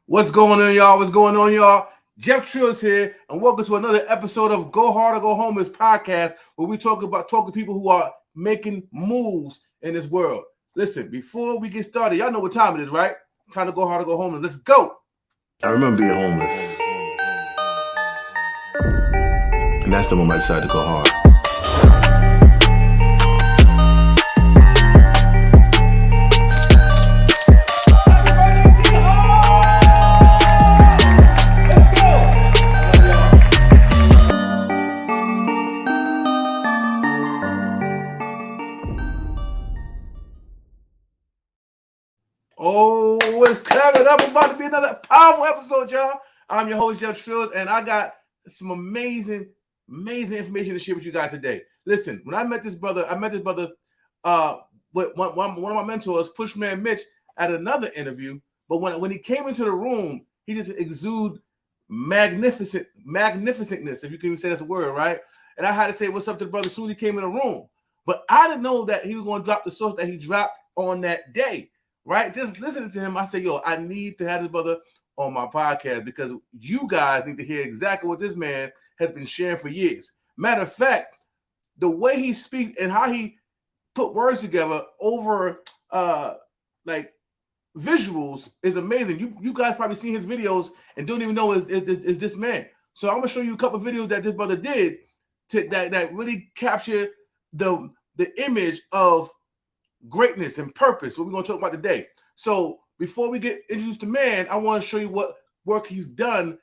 What's going on, y'all? What's going on, y'all? Jeff Trills here, and welcome to another episode of Go Hard or Go Home, this podcast where we talk to people who are making moves in this world. Listen, before we get started, y'all know what time it is, right? Time to go hard or go home, and let's go. I remember being homeless, and that's the moment I decided to go hard. Oh, it's coming up. About to be another powerful episode, y'all. I'm your host, Jeff Trills, and I got some amazing information to share with you guys today. Listen, when I met this brother with one of my mentors, Pushman Mitch, at another interview. But when he came into the room, he just exuded magnificentness, if you can even say that's a word, right? And I had to say what's up to the brother as soon as he came in the room. But I didn't know that he was going to drop the source that he dropped on that day. Right? Just listening to him, I said, yo, I need to have this brother on my podcast because you guys need to hear exactly what this man has been sharing for years. Matter of fact, the way he speaks and how he put words together over like visuals is amazing. You guys probably seen his videos and don't even know is this man. So I'm going to show you a couple of videos that this brother did that really capture the image of greatness and purpose, what we're going to talk about today. So before we get introduced to man, I want to show you what work he's done,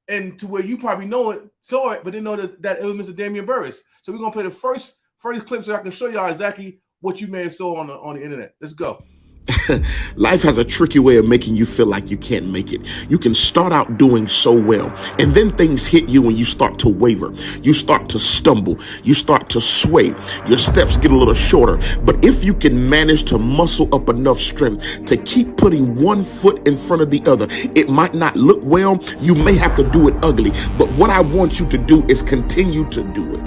and to where you probably saw it, but didn't know that it was Mr. Damian Burris. So we're going to play the first clip so I can show y'all exactly what you may have saw on the internet. Let's go. Life has a tricky way of making you feel like you can't make it. You can start out doing so well, and then things hit you and you start to waver. You start to stumble. You start to sway. Your steps get a little shorter. But if you can manage to muscle up enough strength to keep putting one foot in front of the other, it might not look well. You may have to do it ugly. But what I want you to do is continue to do it.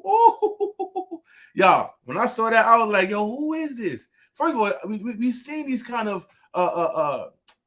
Ooh. Y'all, when I saw that, I was like, yo, who is this? First of all, we've seen these kind of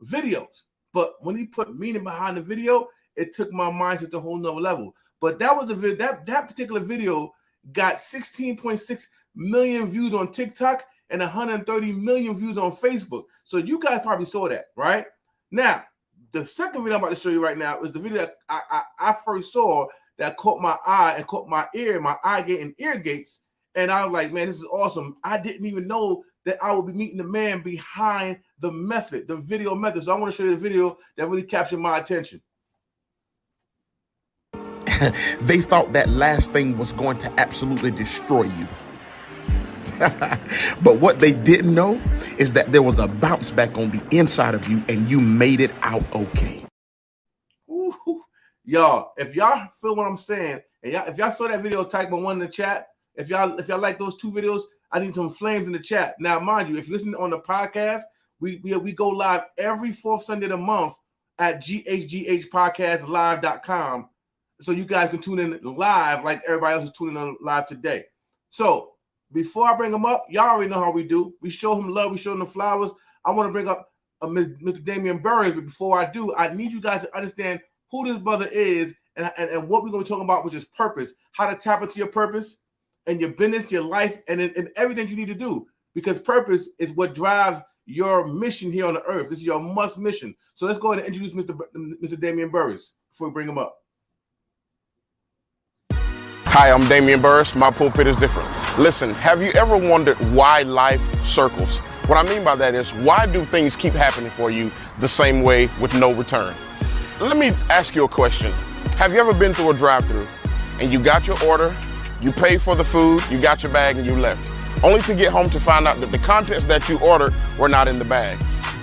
videos, but when he put meaning behind the video, it took my mindset to a whole nother level. But that was that particular video got 16.6 million views on TikTok and 130 million views on Facebook. So you guys probably saw that, right? Now, the second video I'm about to show you right now is the video that I first saw that caught my eye and caught my ear, my eye gate and ear gates. And I was like, man, this is awesome. I didn't even know that I would be meeting the man behind the method, the video method. So I want to show you the video that really captured my attention. They thought that last thing was going to absolutely destroy you. But what they didn't know is that there was a bounce back on the inside of you and you made it out okay. Ooh. Y'all, if y'all feel what I'm saying, and if y'all saw that video, type on one in the chat. If y'all like those two videos, I need some flames in the chat. Now, mind you, if you're listening on the podcast, we go live every fourth Sunday of the month at ghghpodcastlive.com. So you guys can tune in live like everybody else is tuning in live today. So before I bring them up, y'all already know how we do. We show him love. We show him the flowers. I want to bring up Mr. Damian Burris, but before I do, I need you guys to understand who this brother is and what we're going to be talking about, which is purpose, how to tap into your purpose and your business, your life, and everything you need to do. Because purpose is what drives your mission here on the earth. This is your must mission. So let's go ahead and introduce Mr. Damian Burris before we bring him up. Hi, I'm Damian Burris. My pulpit is different. Listen, have you ever wondered why life circles? What I mean by that is, why do things keep happening for you the same way with no return? Let me ask you a question. Have you ever been through a drive-thru and you got your order, you paid for the food, you got your bag, and you left, only to get home to find out that the contents that you ordered were not in the bag?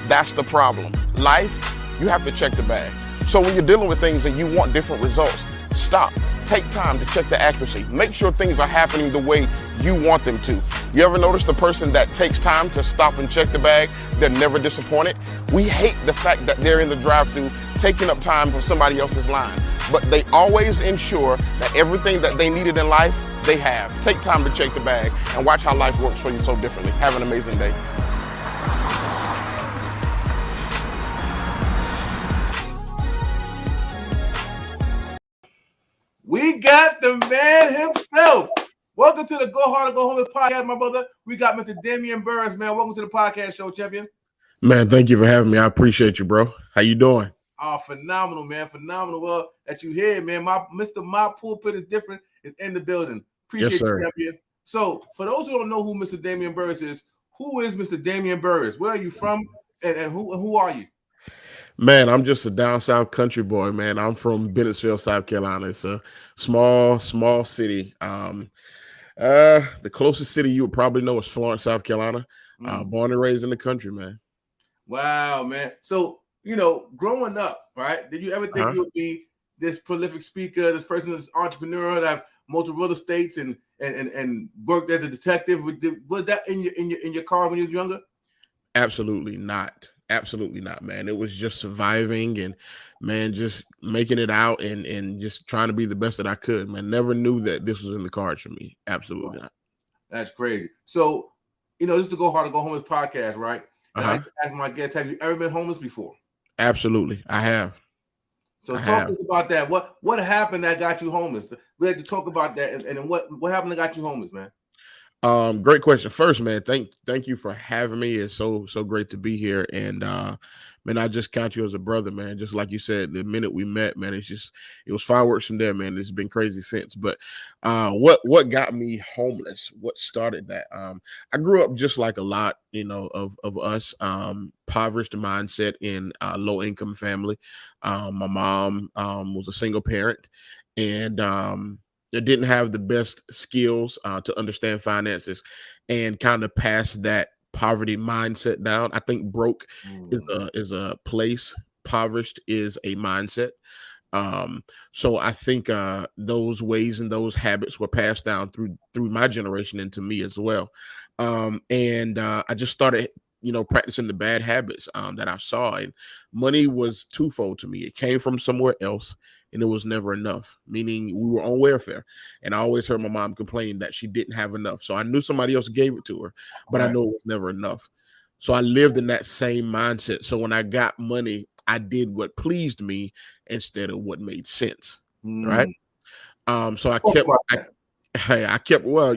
That's the problem. Life, you have to check the bag. So when you're dealing with things and you want different results, stop. Take time to check the accuracy. Make sure things are happening the way you want them to. You ever notice the person that takes time to stop and check the bag, they're never disappointed? We hate the fact that they're in the drive-thru taking up time for somebody else's line, but they always ensure that everything that they needed in life, they have. Take time to check the bag and watch how life works for you so differently. Have an amazing day. got the man himself. Welcome to the Go Hard or Go Home podcast, my brother. We got Mr. Damian Burris, man. Welcome to the podcast show, champion. Man, thank you for having me. I appreciate you, bro. How you doing? Oh, phenomenal, man. Phenomenal. Well, that you here, man. My pulpit is different. It's in the building. Appreciate you, champion. So, for those who don't know who Mr. Damian Burris is, who is Mr. Damian Burris? Where are you from, and who are you? Man, I'm just a down south country boy, man. I'm from Bennettsville, South Carolina. It's a small city. The closest city you would probably know is Florence, South Carolina. Born and raised in the country, man. Wow, man. So, growing up, right, did you ever think you would be this prolific speaker, this person, this entrepreneur that have multiple real estates and worked as a detective? Was that in your car when you was younger? Absolutely not. Absolutely not, man. It was just surviving and, man, just making it out and just trying to be the best that I could, man. Never knew that this was in the cards for me. Absolutely not. That's crazy. So, this is the Go Hard or Go Homeless podcast, right? And I ask my guests, have you ever been homeless before? Absolutely. I have. So talk to us about that. What happened that got you homeless? We had to talk about that. And what happened that got you homeless, man? Great question. First, man, thank you for having me. It's so great to be here. And man, I just count you as a brother, man. Just like you said, the minute we met, man, it was fireworks from there, man. It's been crazy since. But what got me homeless? What started that? I grew up just like a lot, of us, impoverished mindset in a low income family. My mom was a single parent, and they didn't have the best skills to understand finances and kind of pass that poverty mindset down. I think broke is a place. Impoverished is a mindset. So I think those ways and those habits were passed down through my generation and to me as well. And I just started, practicing the bad habits that I saw. And money was twofold to me. It came from somewhere else, and it was never enough, meaning we were on welfare. And I always heard my mom complain that she didn't have enough. So I knew somebody else gave it to her, but I know it was never enough. So I lived in that same mindset. So when I got money, I did what pleased me instead of what made sense. Right. So I kept, well,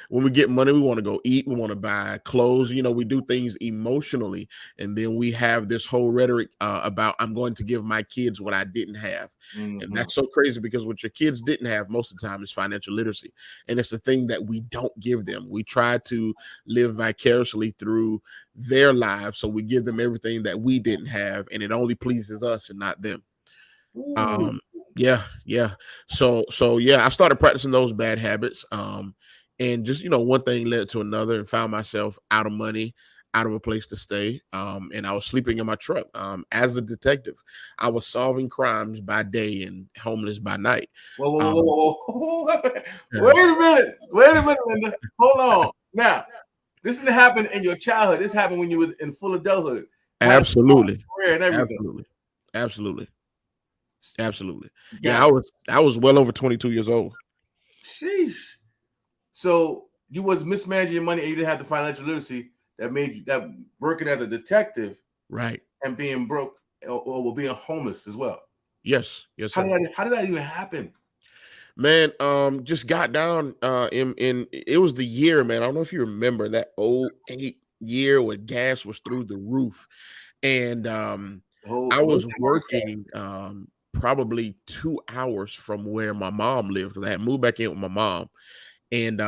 when we get money, we want to go eat, we want to buy clothes, we do things emotionally. And then we have this whole rhetoric about I'm going to give my kids what I didn't have. And that's so crazy because what your kids didn't have most of the time is financial literacy. And it's the thing that we don't give them. We try to live vicariously through their lives. So we give them everything that we didn't have, and it only pleases us and not them. Yeah. So I started practicing those bad habits. And just, one thing led to another, and found myself out of money, out of a place to stay. And I was sleeping in my truck. As a detective, I was solving crimes by day and homeless by night. Whoa. Wait a minute, Linda. Hold on. Now, this didn't happen in your childhood. This happened when you were in full adulthood. Absolutely. Absolutely. Yeah, I was well over 22 years old. Sheesh. So you was mismanaging your money and you didn't have the financial literacy that made you that working as a detective, right? And being broke or being homeless as well. Yes. How did that even happen? Man, just got down in it was the year, man. I don't know if you remember that 2008 year where gas was through the roof. And I was working probably 2 hours from where my mom lived, because I had moved back in with my mom. And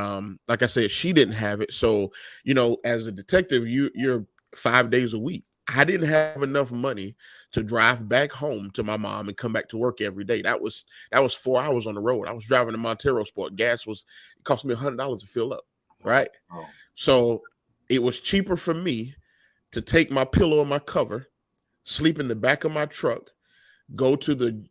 like I said, she didn't have it. So, as a detective, you're 5 days a week. I didn't have enough money to drive back home to my mom and come back to work every day. That was 4 hours on the road. I was driving a Montero Sport. It cost me $100 to fill up. Right. Oh. So it was cheaper for me to take my pillow and my cover, sleep in the back of my truck, go to the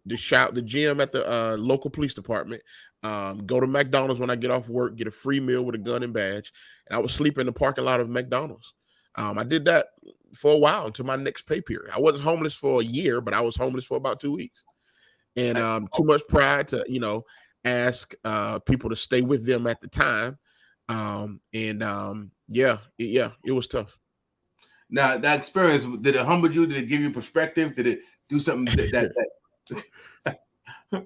gym at the local police department, go to McDonald's when I get off work, get a free meal with a gun and badge. And I would sleep in the parking lot of McDonald's. I did that for a while until my next pay period. I wasn't homeless for a year, but I was homeless for about 2 weeks. And too much pride to, ask people to stay with them at the time. Yeah, it was tough. Now, that experience, did it humble you? Did it give you perspective? Did it do something that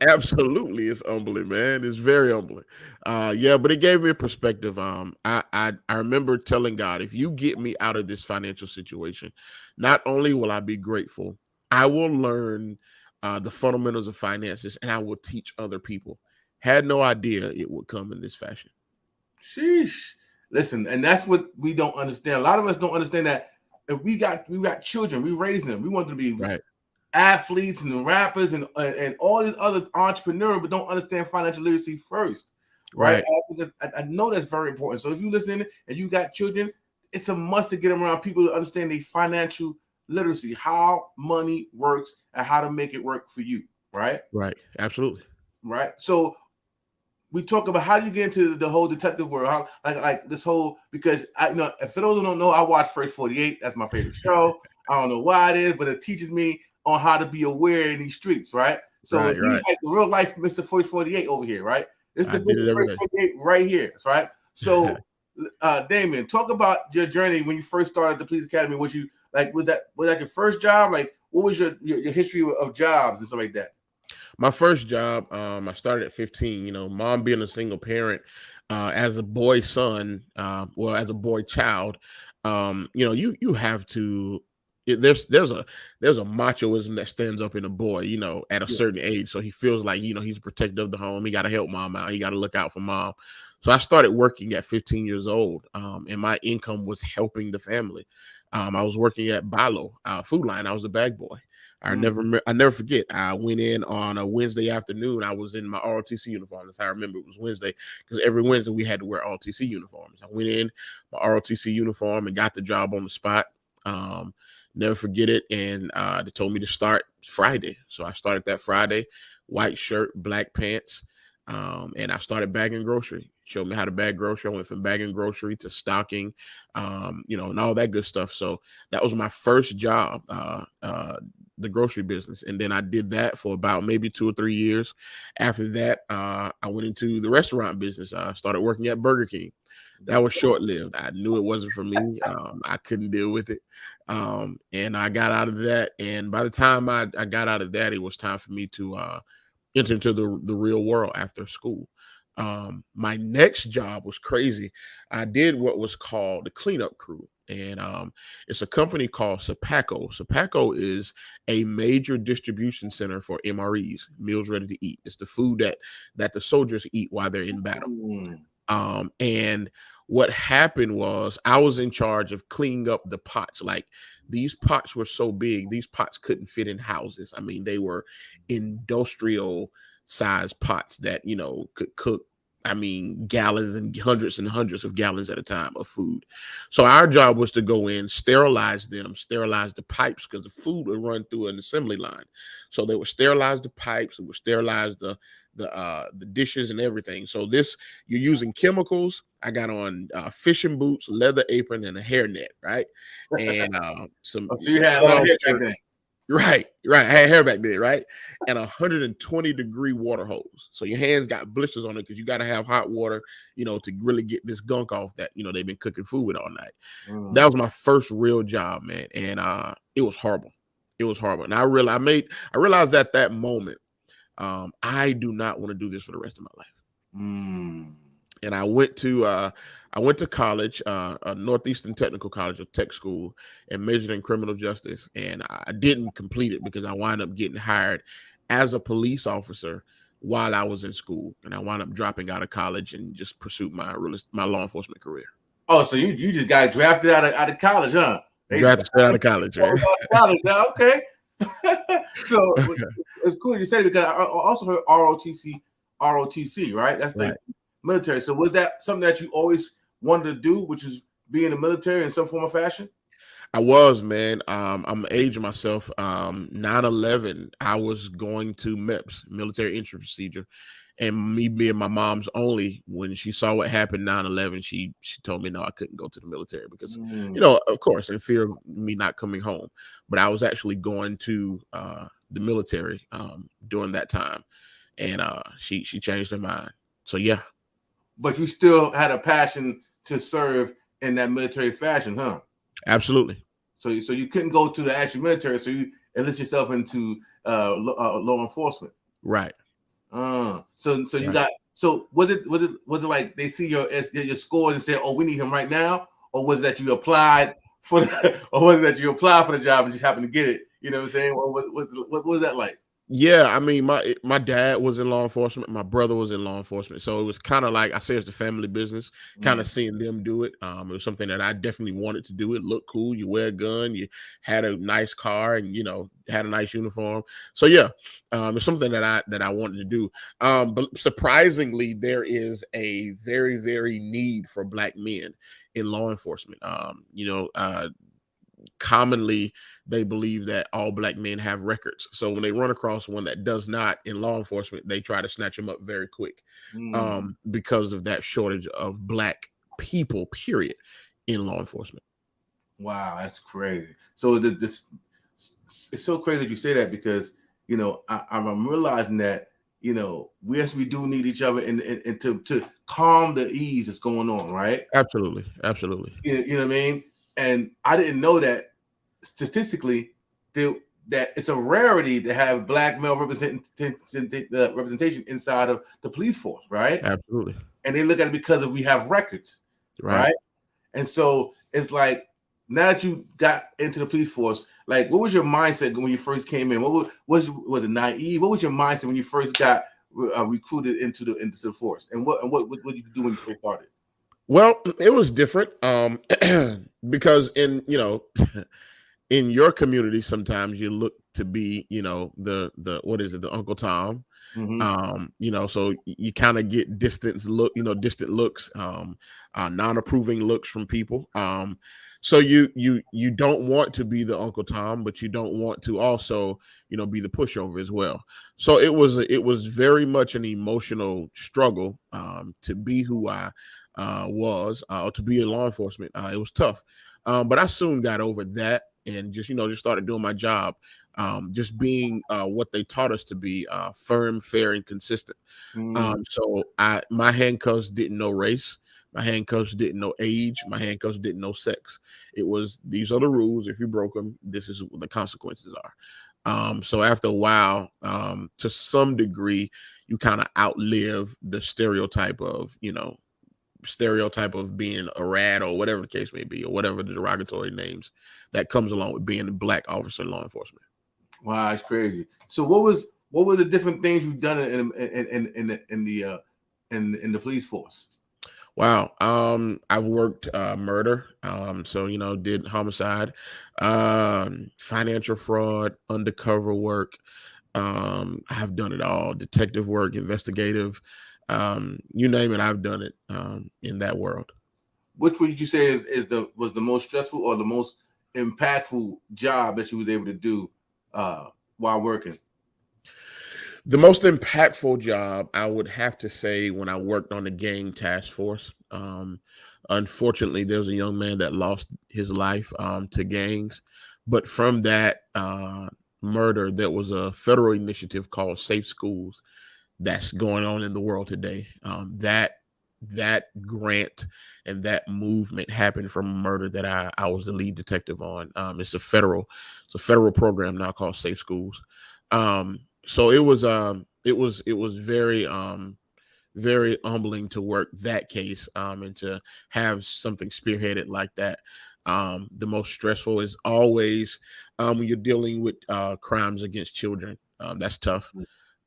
Absolutely, it's humbling, man. It's very humbling. Yeah, but it gave me a perspective. I remember telling God, if you get me out of this financial situation, not only will I be grateful, I will learn the fundamentals of finances, and I will teach other people. Had no idea it would come in this fashion. Sheesh. Listen, and that's what we don't understand. A lot of us don't understand that if we got children, we raise them. We want them to be Right. athletes and rappers and all these other entrepreneurs, but don't understand financial literacy first, right? I know that's very important. So if you're listening and you got children, it's a must to get them around people to understand the financial literacy, how money works and how to make it work for you, right? Right. Absolutely. Right. So we talk about how do you get into the whole detective world, how like this whole, because I know, if for those who don't know, I watch First 48. That's my favorite show. I don't know why it is, but it teaches me on how to be aware in these streets, right? So he's like the real life Mr. First 48 over here, right? It's the Mr. First 48 right here, right? So Damian, talk about your journey when you first started the police academy. Was you like, was that your first job? Like, what was your history of jobs and stuff like that? My first job, I started at 15, mom being a single parent, as a boy son, as a boy child, you have to, there's a machoism that stands up in a boy, at a certain age. So he feels like, he's a protector of the home. He got to help mom out. He got to look out for mom. So I started working at 15 years old, and my income was helping the family. I was working at Bilo Food Line. I was a bag boy. I never forget. I went in on a Wednesday afternoon. I was in my ROTC uniform. That's how I remember it was Wednesday, because every Wednesday we had to wear ROTC uniforms. I went in my ROTC uniform and got the job on the spot. Never forget it. And they told me to start Friday. So I started that Friday, white shirt, black pants. And I started bagging grocery. Showed me how to bag grocery. I went from bagging grocery to stocking, and all that good stuff. So that was my first job, the grocery business. And then I did that for about maybe 2 or 3 years. After that, I went into the restaurant business. I started working at Burger King. That was short-lived. I knew it wasn't for me. I couldn't deal with it. And I got out of that. And by the time I got out of that, it was time for me to enter into the real world after school. My next job was crazy. I did what was called the cleanup crew. And it's a company called Sapaco. Sapaco is a major distribution center for MREs, meals ready to eat. It's the food that the soldiers eat while they're in battle. And what happened was I was in charge of cleaning up the pots. Like, these pots were so big, these pots couldn't fit in houses. I mean, they were industrial sized pots that, could cook, gallons and hundreds of gallons at a time of food. So our job was to go in, sterilize them, sterilize the pipes, because the food would run through an assembly line. So they would sterilize the pipes, it would sterilize the dishes and everything. So you're using chemicals. I got on fishing boots, leather apron, and a hairnet, right? And some. So you had a lot of hair back then. Right. I had hair back then, right? And 120-degree water hose. So your hands got blisters on it because you got to have hot water, to really get this gunk off that, they've been cooking food with all night. That was my first real job, man. And it was horrible. It was horrible. And I realized at that moment, I do not want to do this for the rest of my life. And I went to college, Northeastern Technical College, a tech school, and majored in criminal justice. And I didn't complete it because I wound up getting hired as a police officer while I was in school. And I wound up dropping out of college and just pursued my law enforcement career. Oh, so you just got drafted out of college, huh? Drafted straight out of college, right? Okay. So it's cool you said it, because I also heard ROTC, right? That's like military. So was that something that you always wanted to do, which is be in the military in some form or fashion? I was, man. I'm aging myself. 9/11, I was going to MEPS, military entry procedure, and me being my mom's only, when she saw what happened 9/11, she told me no, I couldn't go to the military because, of course, in fear of me not coming home. But I was actually going to the military during that time, and she changed her mind. So yeah. But you still had a passion to serve in that military fashion, huh? Absolutely. So you couldn't go to the actual military, so you enlist yourself into law enforcement. Right. So you got, so was it like they see your scores and say, oh, we need him right now, or was it that you applied for the job and just happened to get it? You know what I'm saying? Or what was that like? Yeah, I mean, my dad was in law enforcement. My brother was in law enforcement. So it was kind of like, I say, it's the family business, kind of seeing them do it. It was something that I definitely wanted to do. It looked cool. You wear a gun, you had a nice car, and, you know, had a nice uniform. So yeah, it's something that I wanted to do. But surprisingly, there is a very, very need for Black men in law enforcement. Commonly they believe that all Black men have records. So when they run across one that does not in law enforcement, they try to snatch them up very quick because of that shortage of Black people, period, in law enforcement. Wow, that's crazy. So this it's so crazy that you say that, because, you know, I'm realizing that, you know, we do need each other and to calm the ease that's going on, right? Absolutely. You know what I mean? And I didn't know that statistically that it's a rarity to have Black male representation inside of the police force, right? Absolutely. And they look at it because we have records, right? And so it's like, now that you got into the police force, like, what was your mindset when you first came in? Was it naive? What was your mindset when you first got recruited into the force? And what did you do when you first started? Well, it was different because in your community, sometimes you look to be, you know, the Uncle Tom, you know, so you kind of get distant looks, non-approving looks from people. So you don't want to be the Uncle Tom, but you don't want to also, you know, be the pushover as well. So it was very much an emotional struggle to be who I was, to be in law enforcement. It was tough, but I soon got over that and just started doing my job, just being what they taught us to be, firm, fair, and consistent. So my handcuffs didn't know race. My handcuffs didn't know age. My handcuffs didn't know sex. It was, these are the rules. If you broke them, this is what the consequences are. So after a while, to some degree, you kind of outlive the stereotype of being a rat or whatever the case may be, or whatever the derogatory names that comes along with being a Black officer in law enforcement. Wow, it's crazy. So what were the different things you've done in the police force? Wow. I've worked murder. So, you know, did homicide, financial fraud, undercover work. I've done it all. Detective work, investigative, you name it, I've done it in that world. Which would you say was the most stressful or the most impactful job that you was able to do while working? The most impactful job, I would have to say, when I worked on the gang task force. Unfortunately, there was a young man that lost his life to gangs. But from that murder, there was a federal initiative called Safe Schools that's going on in the world today. That grant and that movement happened from a murder that I was the lead detective on. It's a federal program now called Safe Schools. So it was very very humbling to work that case and to have something spearheaded like that. The most stressful is always when you're dealing with crimes against children. That's tough.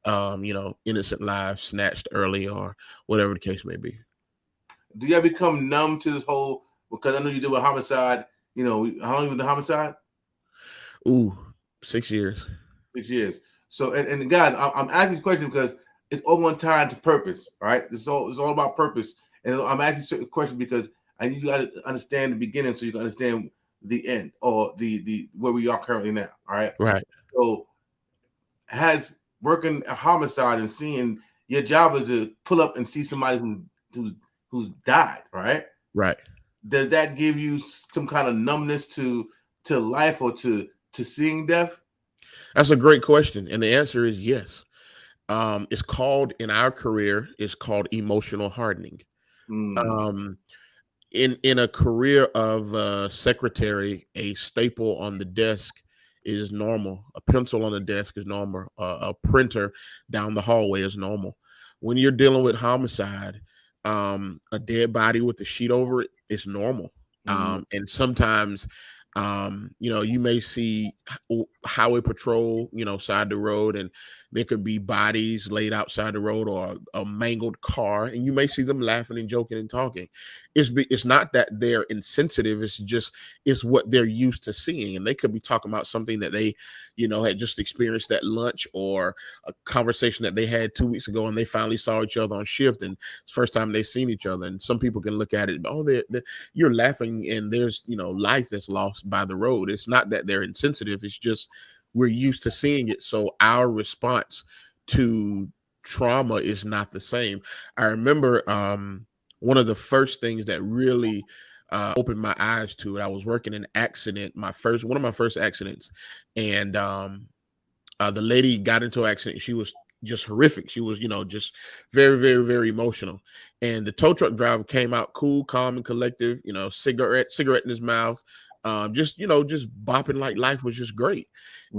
Innocent lives snatched early or whatever the case may be. Do you ever become numb to this whole, because I know you do a homicide, you know, how long you with the homicide? 6 years. 6 years. So, and God, I'm asking this question because it's all on time to purpose, right? It's all about purpose. And I'm asking certain questions because I need you guys to understand the beginning so you can understand the end, or the where we are currently now. All right. Right. So has working a homicide and seeing your job is to pull up and see somebody who's died, right? Right. Does that give you some kind of numbness to life or to seeing death? That's a great question. And the answer is yes. It's called, in our career, it's called emotional hardening. In a career of secretary, a staple on the desk is normal. A pencil on the desk is normal. A printer down the hallway is normal. When you're dealing with homicide, a dead body with a sheet over it is normal. And sometimes, you may see highway patrol, side the road, and there could be bodies laid outside the road or a mangled car, and you may see them laughing and joking and talking. It's not that they're insensitive. It's what they're used to seeing, and they could be talking about something that they, had just experienced at lunch, or a conversation that they had 2 weeks ago, and they finally saw each other on shift, and it's the first time they've seen each other. And some people can look at it, you're laughing, and there's life that's lost by the road. It's not that they're insensitive. It's just we're used to seeing it, so our response to trauma is not the same. I remember one of the first things that really opened my eyes to it. I was working an accident, one of my first accidents, and the lady got into an accident. She was just horrific. She was, just very, very, very emotional. And the tow truck driver came out cool, calm, and collective. Cigarette in his mouth, just bopping like life was just great.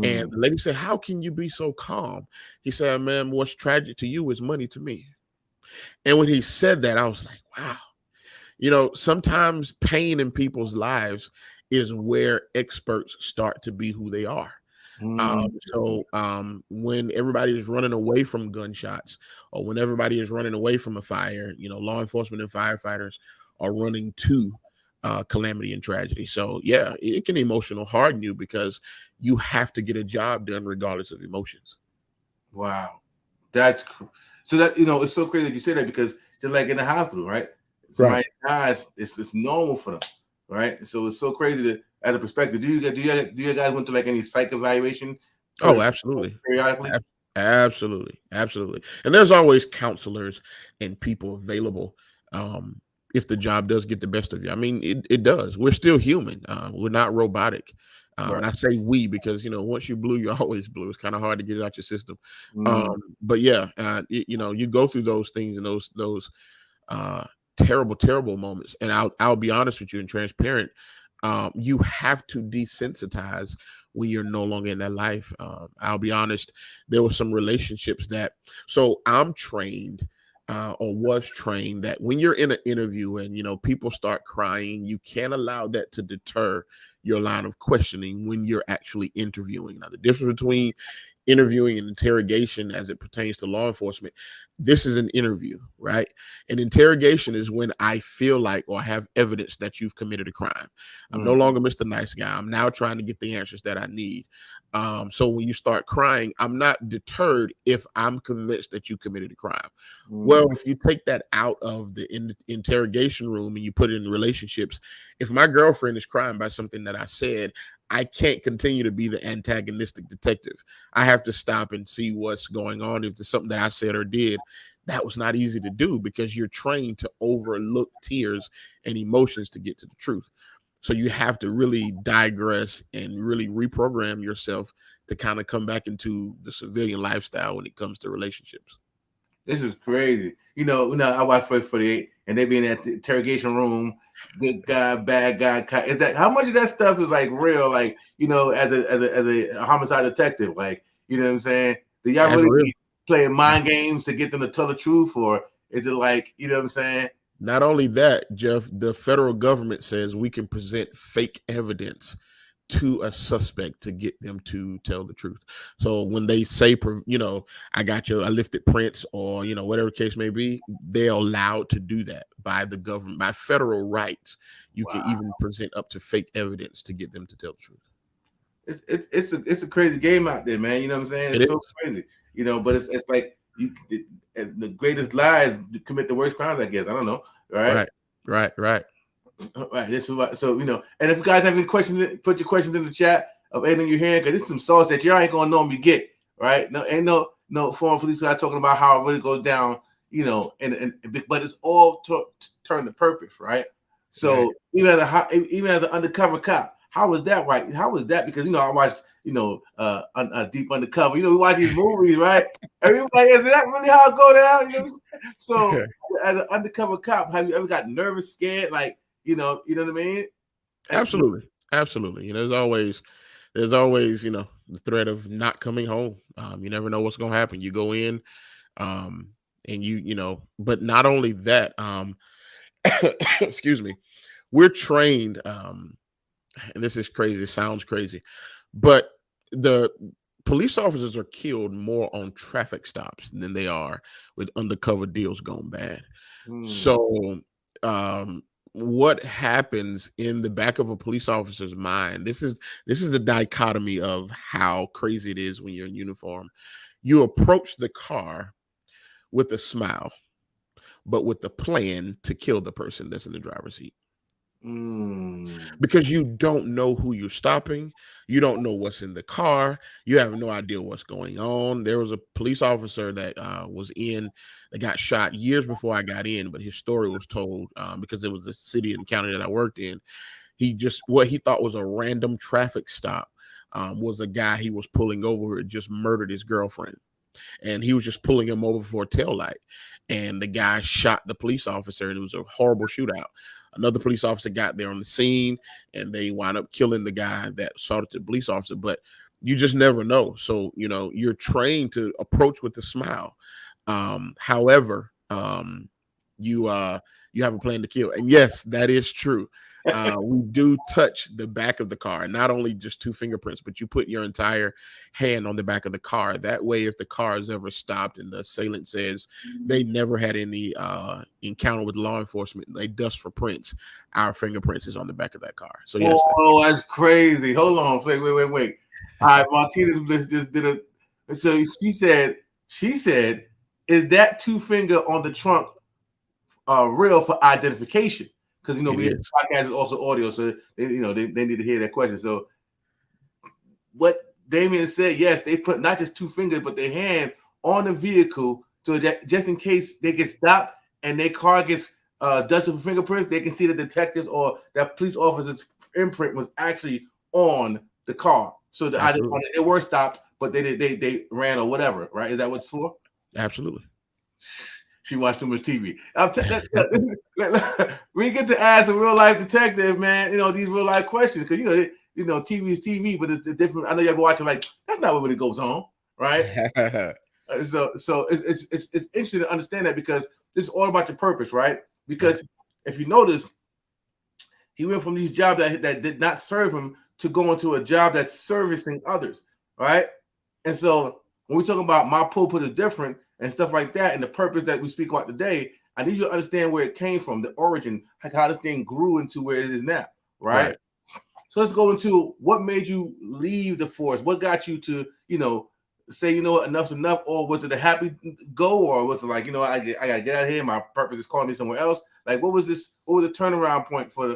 And the lady said, "How can you be so calm?" He said, "Ma'am, what's tragic to you is money to me." And when he said that, I was like, wow. Sometimes pain in people's lives is where experts start to be who they are. So when everybody is running away from gunshots, or when everybody is running away from a fire, law enforcement and firefighters are running to calamity and tragedy. So yeah, it can emotional harden you, because you have to get a job done regardless of emotions. Wow. So that, it's so crazy that you say that, because just like in the hospital, right? Somebody dies, it's normal for them, right? So it's so crazy that, at a perspective, do you guys went through like any psych evaluation? Oh, absolutely. Periodically? Absolutely. And there's always counselors and people available if the job does get the best of you. I mean, it does. We're still human. We're not robotic. And I say we because, once you blue, you're always blue. It's kind of hard to get it out your system. But yeah, you go through those things and those terrible, terrible moments. And I'll be honest with you and transparent. You have to desensitize when you're no longer in that life. I'll be honest. There were some relationships so I'm trained or was trained that when you're in an interview and, people start crying, you can't allow that to deter your line of questioning when you're actually interviewing. Now, the difference between interviewing and interrogation as it pertains to law enforcement, this is an interview, right? An interrogation is when I feel like, or I have evidence that you've committed a crime. I'm no longer Mr. Nice Guy. I'm now trying to get the answers that I need. So when you start crying, I'm not deterred if I'm convinced that you committed a crime. Well, if you take that out of the interrogation room and you put it in relationships, if my girlfriend is crying by something that I said, I can't continue to be the antagonistic detective. I have to stop and see what's going on. If there's something that I said or did, that was not easy to do, because you're trained to overlook tears and emotions to get to the truth. So you have to really digress and really reprogram yourself to kind of come back into the civilian lifestyle when it comes to relationships. This is crazy. I watch First 48, and they be in that interrogation room, good guy, bad guy. Is that how much of that stuff is like real? Like, as a homicide detective, like, you know what I'm saying? Do y'all really be playing mind games to get them to tell the truth, or is it like, you know what I'm saying? Not only that, Jeff, the federal government says we can present fake evidence to a suspect to get them to tell the truth. So when they say, I lifted prints, or, whatever the case may be, they're allowed to do that by the government, by federal rights. You can even present up to fake evidence to get them to tell the truth. It's a crazy game out there, man. You know what I'm saying? It's so crazy, but it's like the greatest lies commit the worst crimes, I guess. I don't know. Right. All right. This is what, so, and if you guys have any questions, put your questions in the chat of anything you're hearing, because this is some sauce that y'all ain't gonna normally get, right? No, ain't no former police guy talking about how it really goes down, but it's all turned to purpose, right? So even as an undercover cop, how was that, right? How was that? Because I watched Deep Undercover. We watch these movies, right? Everybody, is that really how it go down? So as an undercover cop, have you ever got nervous, scared, like? You know what I mean? Absolutely. There's always there's always, the threat of not coming home. You never know what's going to happen. You go in, and but not only that, excuse me, we're trained, and this is crazy. It sounds crazy, but the police officers are killed more on traffic stops than they are with undercover deals gone bad. So, what happens in the back of a police officer's mind? This is the dichotomy of how crazy it is when you're in uniform. You approach the car with a smile, but with the plan to kill the person that's in the driver's seat. Because you don't know who you're stopping. You don't know what's in the car. You have no idea what's going on. There was a police officer that that got shot years before I got in, but his story was told because it was the city and county that I worked in. What he thought was a random traffic stop was a guy he was pulling over who had just murdered his girlfriend. And he was just pulling him over for a taillight. And the guy shot the police officer, and it was a horrible shootout. Another police officer got there on the scene, and they wound up killing the guy that shot at the police officer. But you just never know. So, you're trained to approach with a smile. However, you have a plan to kill. And yes, that is true. We do touch the back of the car, not only just 2 fingerprints, but you put your entire hand on the back of the car. That way, if the car is ever stopped and the assailant says they never had any encounter with law enforcement, they dust for prints, our fingerprints is on the back of that car. So yes. Oh, that's crazy. Hold on. Wait. All right, Martinez just did a. So she said, is that 2 finger on the trunk real for identification? Because we have podcast is also audio, so they need to hear that question. So what Damian said, yes, they put not just 2 fingers, but their hand on the vehicle so that just in case they get stopped and their car gets dusted for fingerprints, they can see the detectives or that police officer's imprint was actually on the car. So they were stopped, but they ran or whatever, right? Is that what it's for? Absolutely. She watched too much TV. We get to ask a real life detective, man. These real life questions because TV is TV, but it's different. I know you're watching like that's not what really goes on, right? So it's interesting to understand that because this is all about your purpose, right? Because if you notice, he went from these jobs that did not serve him to go into a job that's servicing others, right? And so when we talk about my pulpit is different and stuff like that, and the purpose that we speak about today, I need you to understand where it came from, the origin, like how this thing grew into where it is now, right? So let's go into what made you leave the force. What got you to, say, enough's enough, or was it a happy go, or was it like, I gotta get out of here. My purpose is calling me somewhere else. Like, what was the turnaround point for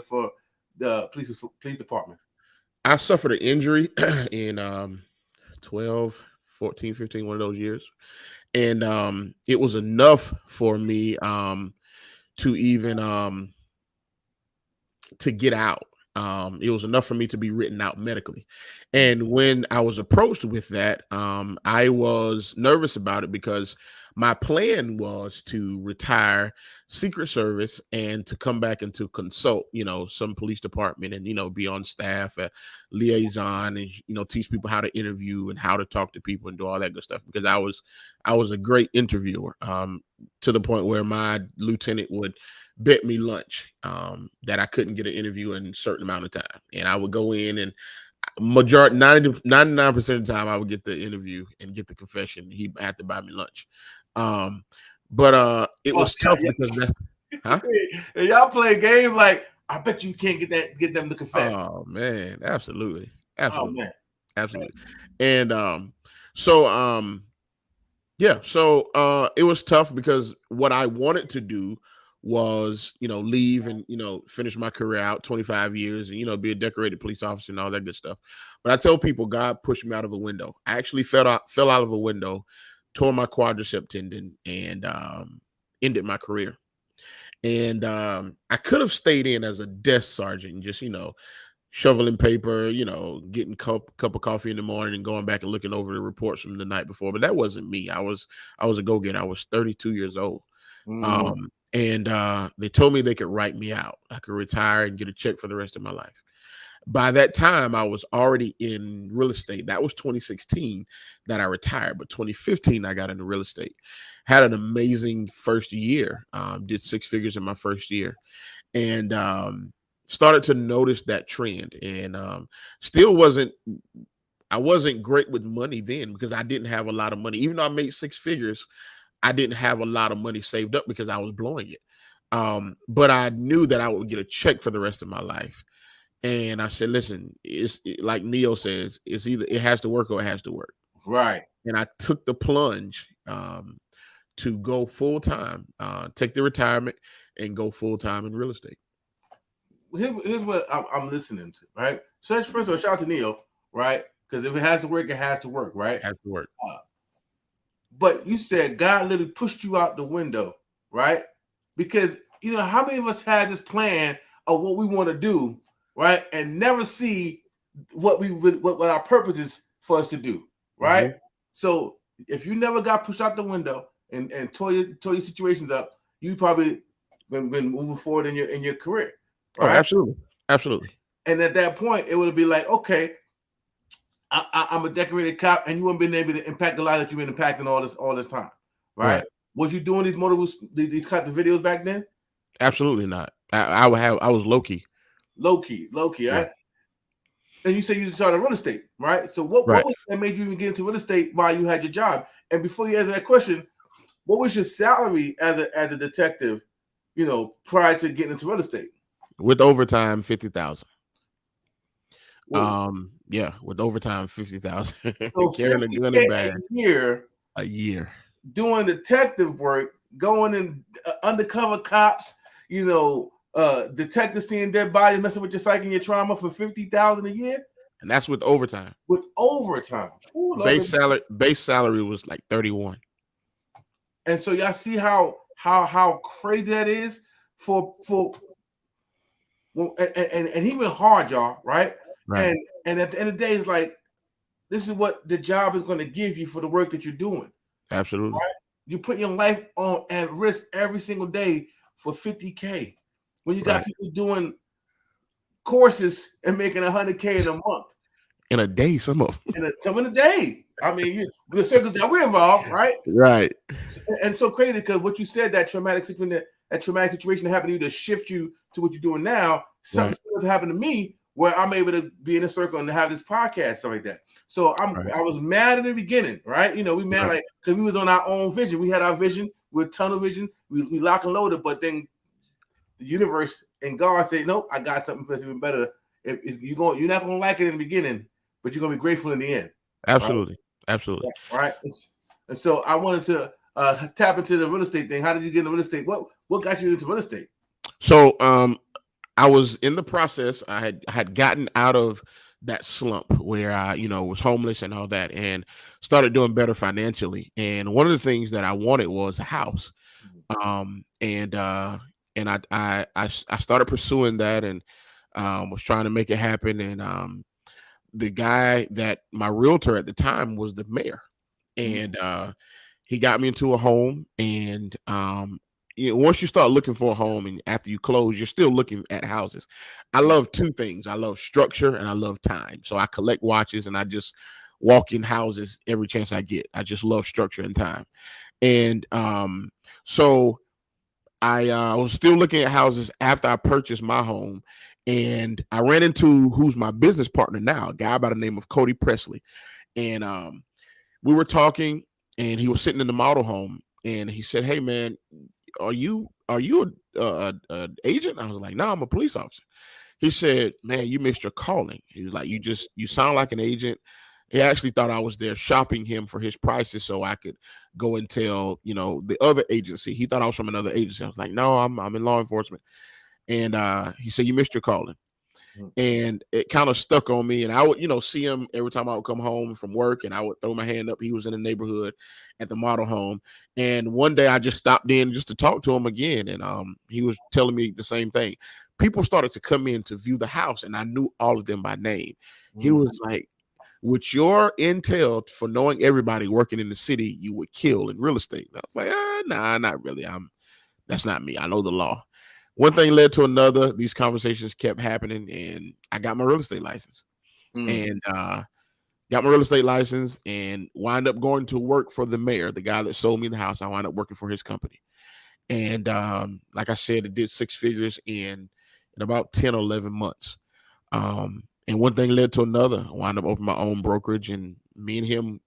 the police department? I suffered an injury in 12, 14, 15, one of those years. And it was enough for me to even to get out. It was enough for me to be written out medically. And when I was approached with that, I was nervous about it because my plan was to retire Secret Service and to come back and to consult, some police department and, be on staff at liaison and, teach people how to interview and how to talk to people and do all that good stuff. Because I was a great interviewer to the point where my lieutenant would bet me lunch that I couldn't get an interview in a certain amount of time. And I would go in and 99% of the time I would get the interview and get the confession. He had to buy me lunch. But it was tough because y'all play games like I bet you can't get them to confess. Oh man, absolutely. Oh man, absolutely. And so it was tough because what I wanted to do was, leave and, finish my career out 25 years and, be a decorated police officer and all that good stuff. But I tell people God pushed me out of a window. I actually fell out of a window, tore my quadricep tendon, and ended my career. And I could have stayed in as a desk sergeant and just, shoveling paper, getting a cup of coffee in the morning and going back and looking over the reports from the night before. But that wasn't me. I was a go-getter. I was 32 years old. And they told me they could write me out. I could retire and get a check for the rest of my life. By that time, I was already in real estate. That was 2016 that I retired, but 2015 I got into real estate. Had an amazing first year. Did 6 figures in my first year, and started to notice that trend. And still I wasn't great with money then because I didn't have a lot of money. Even though I made 6 figures, I didn't have a lot of money saved up because I was blowing it. But I knew that I would get a check for the rest of my life. And I said, listen, like Neo says, it's either it has to work or it has to work. Right. And I took the plunge to go full time, take the retirement and go full time in real estate. Here's what I'm listening to, right? So that's first of all, shout out to Neo, right? Because if it has to work, it has to work, right? It has to work. But you said God literally pushed you out the window, right? Because, you know, how many of us had this plan of what we want to do, right? And never see what our purpose is for us to do, right? Mm-hmm. So if you never got pushed out the window and tore your situations up, you probably been moving forward in your career. Right? Oh, absolutely. And at that point, it would be like, okay, I'm a decorated cop, and you wouldn't been able to impact the life that you've been impacting all this time, right? Was you doing these type of videos back then? Absolutely not. I was low key, right? And you said you started real estate, right? So what was that made you even get into real estate while you had your job? And before you answer that question, what was your salary as a detective, you know, prior to getting into real estate? With overtime, $50,000. With overtime, $50,000. So carrying a gun and bag. A year doing detective work, going in undercover cops, you know, detectives seeing dead bodies, messing with your psyche and your trauma for $50,000 a year, and that's with overtime. Ooh, base salary was like 31. And so y'all see how crazy that is for. Well, and he went hard, y'all, right? Right. And at the end of the day, it's like, this is what the job is going to give you for the work that you're doing. Absolutely. Right? You put your life on at risk every single day for $50K. When you got people doing courses and making $100K in a month. In a day, some of them. In a day. I mean, the circles that we're involved, right? Right. And so crazy because what you said, that traumatic situation that happened to you to shift you to what you're doing now, something similar happened to me where I'm able to be in a circle and have this podcast, stuff like that. So I was mad in the beginning, right? You know, we mad like because we was on our own vision. We had our vision, we're tunnel vision, we lock and loaded, but then the universe and God said, nope, I got something that's even better. You're not gonna like it in the beginning, but you're gonna be grateful in the end. Absolutely. Right? Absolutely. Right. And so I wanted to tap into the real estate thing. How did you get into real estate? What got you into real estate? So I was in the process. I had gotten out of that slump where I, was homeless and all that, and started doing better financially. And one of the things that I wanted was a house. And I started pursuing that and was trying to make it happen. And the guy that my realtor at the time was the mayor, and he got me into a home. And once you start looking for a home and after you close, you're still looking at houses. I love two things. I love structure and I love time. So I collect watches and I just walk in houses every chance I get. I just love structure and time. And so I was still looking at houses after I purchased my home. And I ran into who's my business partner now, a guy by the name of Cody Presley. And we were talking and he was sitting in the model home and he said, "Hey man, are you an agent?" I was like, "No, I'm a police officer." He said, "Man, you missed your calling." He was like, you sound like an agent." He actually thought I was there shopping him for his prices so I could go and tell, the other agency. He thought I was from another agency. I was like, "No, I'm in law enforcement." And he said, "You missed your calling." And it kind of stuck on me. And I would, see him every time I would come home from work and I would throw my hand up. He was in the neighborhood at the model home. And one day I just stopped in just to talk to him again. And he was telling me the same thing. People started to come in to view the house and I knew all of them by name. He was like, "With your intel for knowing everybody working in the city, you would kill in real estate." And I was like, "Nah, not really. That's not me. I know the law." one thing led to another. These conversations kept happening, and I got my real estate license. And got my real estate license and wind up going to work for the mayor, the guy that sold me the house. I wound up working for his company. And like I said, it did 6 figures in about 10 or 11 months. And one thing led to another. I wound up opening my own brokerage, and me and him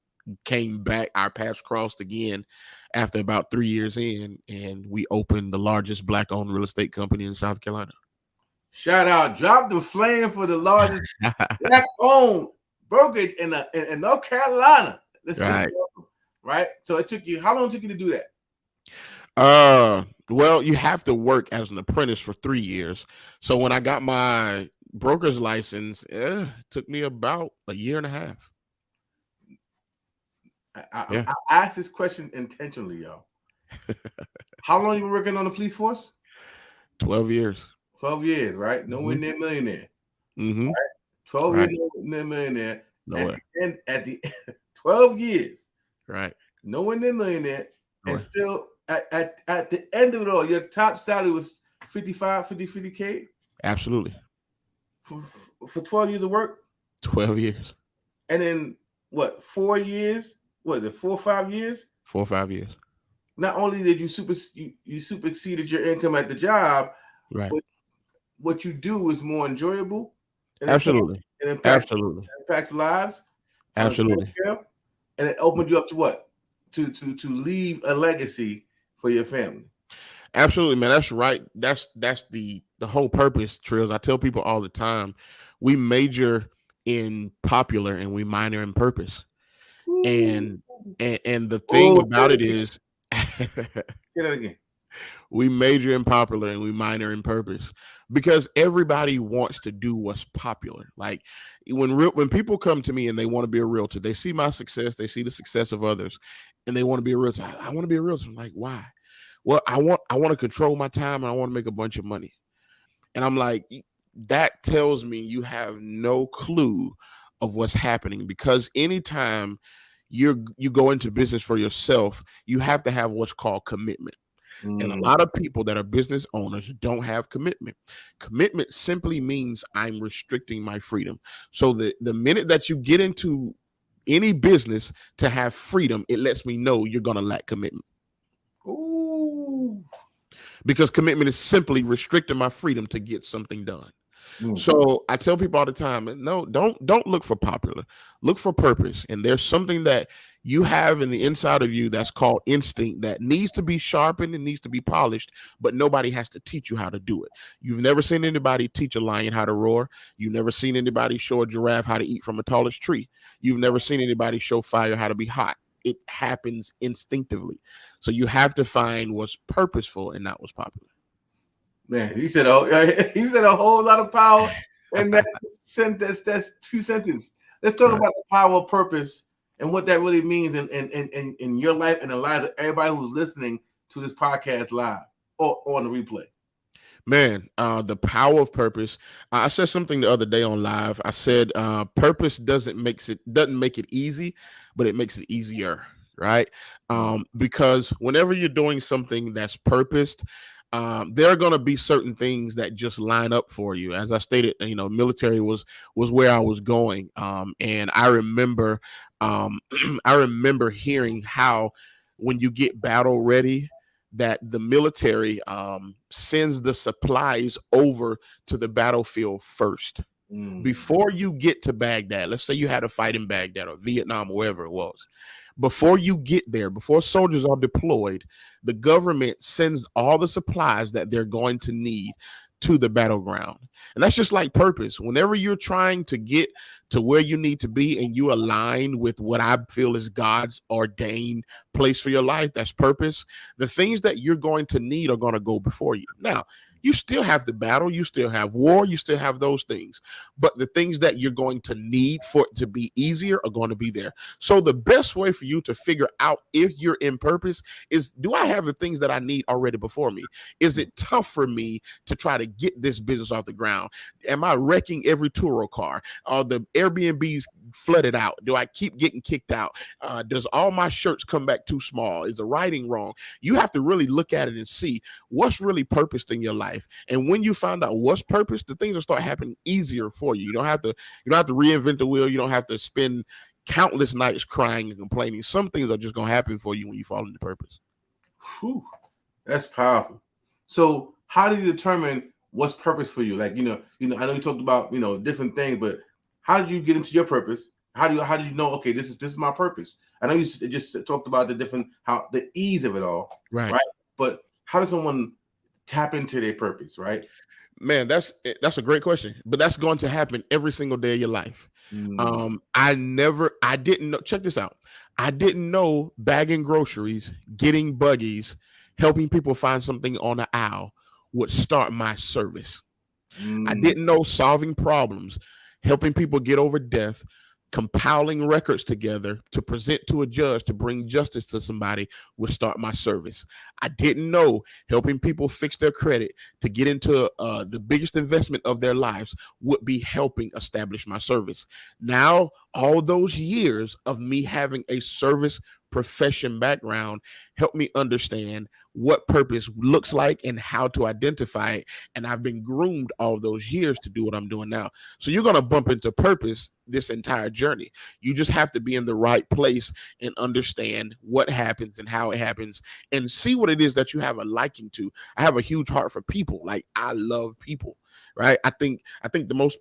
came back. Our paths crossed again after about 3 years in, and we opened the largest Black-owned real estate company in South Carolina. Shout out, drop the flame for the largest Black-owned brokerage in North Carolina. Right. So it took you, how long took you to do that? Well, you have to work as an apprentice for 3 years. So when I got my broker's license, it took me about a year and a half. I asked this question intentionally, y'all. How long you been working on the police force? 12 years. 12 years, right? Nowhere near millionaire. Mm-hmm. Right? 12 years, nowhere near millionaire. Nowhere. And at the 12 years, right? Nowhere near millionaire. And still at the end of it all, your top salary was 50K? Absolutely. For 12 years of work? 12 years. And then what, 4 years? What is it, 4 or 5 years? 4 or 5 years. Not only did you superseded your income at the job, right? But what you do is more enjoyable. Absolutely. It impacts lives. Absolutely. And it opened you up to what? To leave a legacy for your family. Absolutely, man. That's right. That's the whole purpose, Trills. I tell people all the time, we major in popular and we minor in purpose. And the thing about it is say that again. We major in popular and we minor in purpose, because everybody wants to do what's popular. Like when people come to me and they want to be a realtor, they see my success, they see the success of others, and they want to be a realtor. I want to be a realtor. I'm like, why? Well, I want to control my time and I want to make a bunch of money. And I'm like, that tells me you have no clue of what's happening, because anytime you go into business for yourself, you have to have what's called commitment. And a lot of people that are business owners don't have commitment. Commitment simply means I'm restricting my freedom. So the minute that you get into any business to have freedom, it lets me know you're going to lack commitment. Ooh. Because commitment is simply restricting my freedom to get something done. So I tell people all the time, no, don't look for popular, look for purpose. And there's something that you have in the inside of you that's called instinct that needs to be sharpened and needs to be polished, but nobody has to teach you how to do it. You've never seen anybody teach a lion how to roar. You've never seen anybody show a giraffe how to eat from the tallest tree. You've never seen anybody show fire how to be hot. It happens instinctively. So you have to find what's purposeful and not what's popular. Man, he said a whole lot of power in that sentence. That's 2 sentences. Let's talk about the power of purpose and what that really means in your life and the lives of everybody who's listening to this podcast live or on the replay. Man, the power of purpose. I said something the other day on live. I said purpose doesn't make it easy, but it makes it easier, right? Because whenever you're doing something that's purposed, there are going to be certain things that just line up for you. As I stated, military was where I was going. And I remember hearing how when you get battle ready, that the military sends the supplies over to the battlefield first. Before you get to Baghdad. Let's say you had a fight in Baghdad or Vietnam, or wherever it was. Before you get there, before soldiers are deployed, the government sends all the supplies that they're going to need to the battleground. And that's just like purpose. Whenever you're trying to get to where you need to be and you align with what I feel is God's ordained place for your life, that's purpose. The things that you're going to need are going to go before you. Now, you still have the battle, you still have war, you still have those things. But the things that you're going to need for it to be easier are going to be there. So the best way for you to figure out if you're in purpose is, do I have the things that I need already before me? Is it tough for me to try to get this business off the ground? Am I wrecking every Turo car? Are the Airbnbs flooded out? Do I keep getting kicked out? Does all my shirts come back too small? Is the writing wrong? You have to really look at it and see what's really purposed in your life. And when you find out what's purpose, the things will start happening easier for you. You don't have to reinvent the wheel. You don't have to spend countless nights crying and complaining. Some things are just going to happen for you when you fall into purpose. Whew, that's powerful. So how do you determine what's purpose for you? Like, I know you talked about, different things, but how did you get into your purpose? How do you know, okay, this is my purpose? I know you just talked about the ease of it all, right? But how does someone tap into their purpose, right? Man, that's a great question, but that's going to happen every single day of your life. I didn't know, check this out. I didn't know bagging groceries, getting buggies, helping people find something on the aisle would start my service. I didn't know solving problems, helping people get over death, compiling records together to present to a judge to bring justice to somebody would start my service. I didn't know helping people fix their credit to get into the biggest investment of their lives would be helping establish my service. Now, all those years of me having a service profession background help me understand what purpose looks like and how to identify it. And I've been groomed all those years to do what I'm doing now. So you're going to bump into purpose this entire journey. You just have to be in the right place and understand what happens and how it happens and see what it is that you have a liking to. I have a huge heart for people. Like, I love people, right? I think the most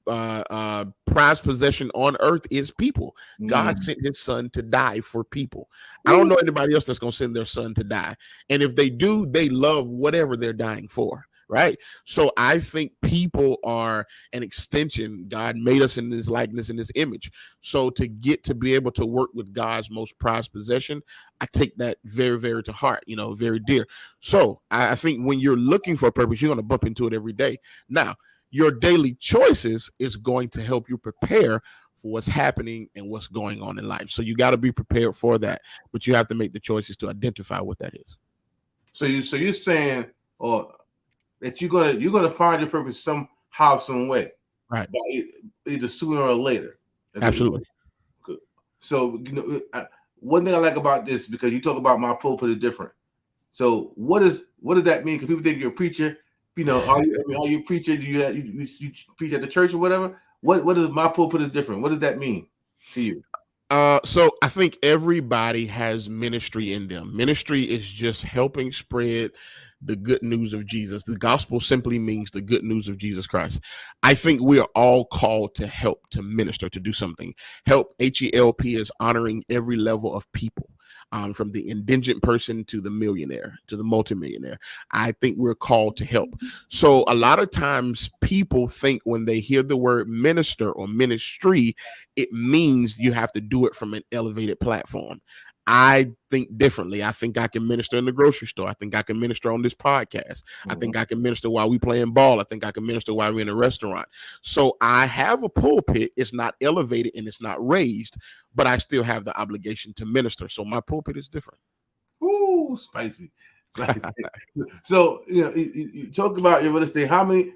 prized possession on earth is people. God sent his son to die for people. I don't know anybody else that's going to send their son to die. And if they do, they love whatever they're dying for, right? So I think people are an extension. God made us in his likeness and his image. So to get to be able to work with God's most prized possession, I take that very, very to heart, very dear. So I think when you're looking for a purpose, you're going to bump into it every day. Now, your daily choices is going to help you prepare for what's happening and what's going on in life. So you got to be prepared for that, but you have to make the choices to identify what that is. So you're saying, that you're gonna find your purpose somehow, some way, right? Either sooner or later. Absolutely. Good. So one thing I like about this, because you talk about my pulpit is different. So what does that mean? Because people think you're a preacher. Are you a preacher? Do you preach at the church or whatever? What is my pulpit is different? What does that mean to you? So I think everybody has ministry in them. Ministry is just helping spread the good news of Jesus. The gospel simply means the good news of Jesus Christ. I think we are all called to help, to minister, to do something. Help, HELP, is honoring every level of people. From the indigent person to the millionaire to the multimillionaire. I think we're called to help. So a lot of times people think when they hear the word minister or ministry, it means you have to do it from an elevated platform. I think differently. I think I can minister in the grocery store. I think I can minister on this podcast. I think I can minister while we playing ball. I think I can minister while we're in a restaurant. So I have a pulpit. It's not elevated and it's not raised, but I still have the obligation to minister. So my pulpit is different. Ooh, spicy. So you talked about your real estate. How many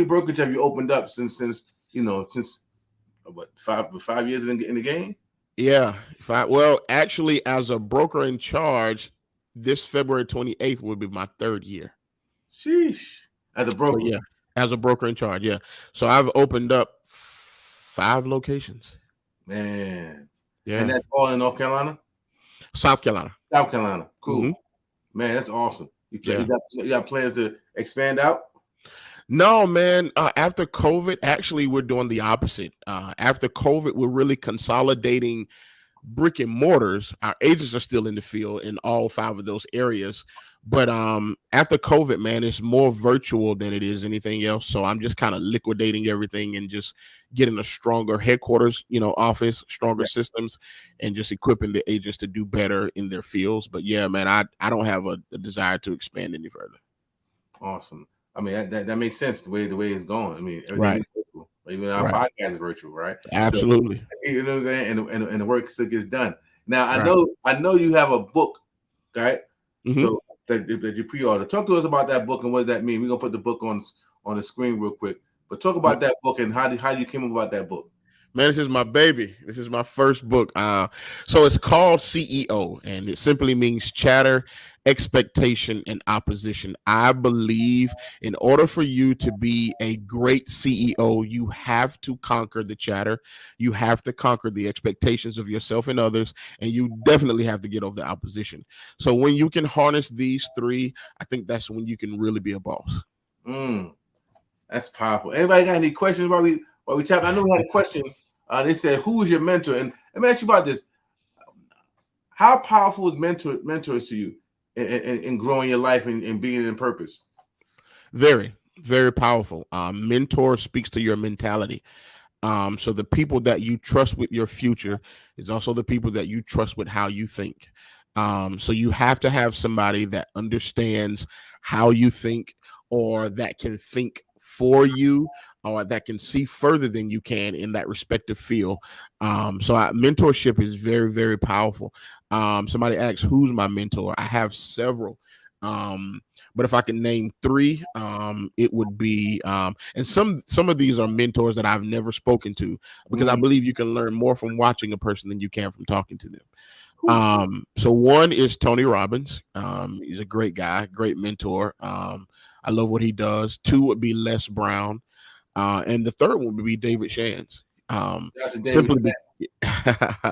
brokerage have you opened up since what, 5 years in the game? Yeah. Actually, as a broker in charge, this February 28th will be my 3rd year. Sheesh. As a broker? So, yeah. As a broker in charge, yeah. So I've opened up 5 locations. Man. Yeah. And that's all in North Carolina? South Carolina. South Carolina. Cool. Man, that's awesome. You got plans to expand out? No, man. After COVID, actually, we're doing the opposite. After COVID, we're really consolidating brick and mortars. Our agents are still in the field in all 5 of those areas. But after COVID, man, it's more virtual than it is anything else. So I'm just kind of liquidating everything and just getting a stronger headquarters, office, stronger systems, and just equipping the agents to do better in their fields. But yeah, man, I don't have a desire to expand any further. Awesome. I mean, that makes sense the way it's going. I mean, everything right. is virtual. Even our podcast is virtual, right? Absolutely. So, you know what I'm saying? And the work still gets done. Now, I know you have a book, right? So that you pre-order. Talk to us about that book and what does that mean? We're gonna put the book on the screen real quick. But talk about that book and how you came about that book. Man, this is my baby. This is my first book. So it's called CEO, and it simply means chatter, expectation, and opposition. I believe in order for you to be a great CEO, you have to conquer the chatter. You have to conquer the expectations of yourself and others, and you definitely have to get over the opposition. So when you can harness these three, I think that's when you can really be a boss. That's powerful. Anybody got any questions while we tap? I know we had a question. They said, "Who is your mentor?" And let me ask you about this: how powerful is mentors to you in growing your life and being in purpose? Very, very powerful. Mentor speaks to your mentality. So the people that you trust with your future is also the people that you trust with how you think. So you have to have somebody that understands how you think, or that can think for you, or that can see further than you can in that respective field. Mentorship is very, very powerful. Somebody asks, who's my mentor? I have several. But if I can name three, it would be, and some of these are mentors that I've never spoken to, because I believe you can learn more from watching a person than you can from talking to them. So one is Tony Robbins. He's a great guy, great mentor. I love what he does. Two would be Les Brown. And the third one would be David Shands.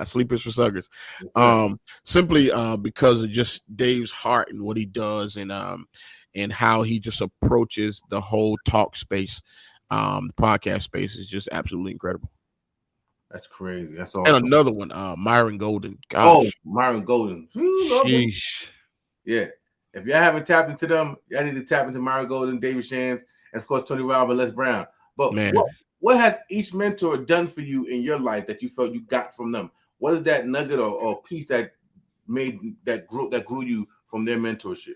Sleepers for Suckers. Simply because of just Dave's heart and what he does, and how he just approaches the whole talk space, the podcast space is just absolutely incredible. That's crazy. That's awesome. And another one, Myron Golden. Gosh. Oh, Myron Golden. Sheesh. Yeah. If y'all haven't tapped into them, y'all need to tap into Myron Golden, David Shands, and of course Tony Robbins, Les Brown. But man, what has each mentor done for you in your life that you felt you got from them? What is that nugget or piece that grew you from their mentorship?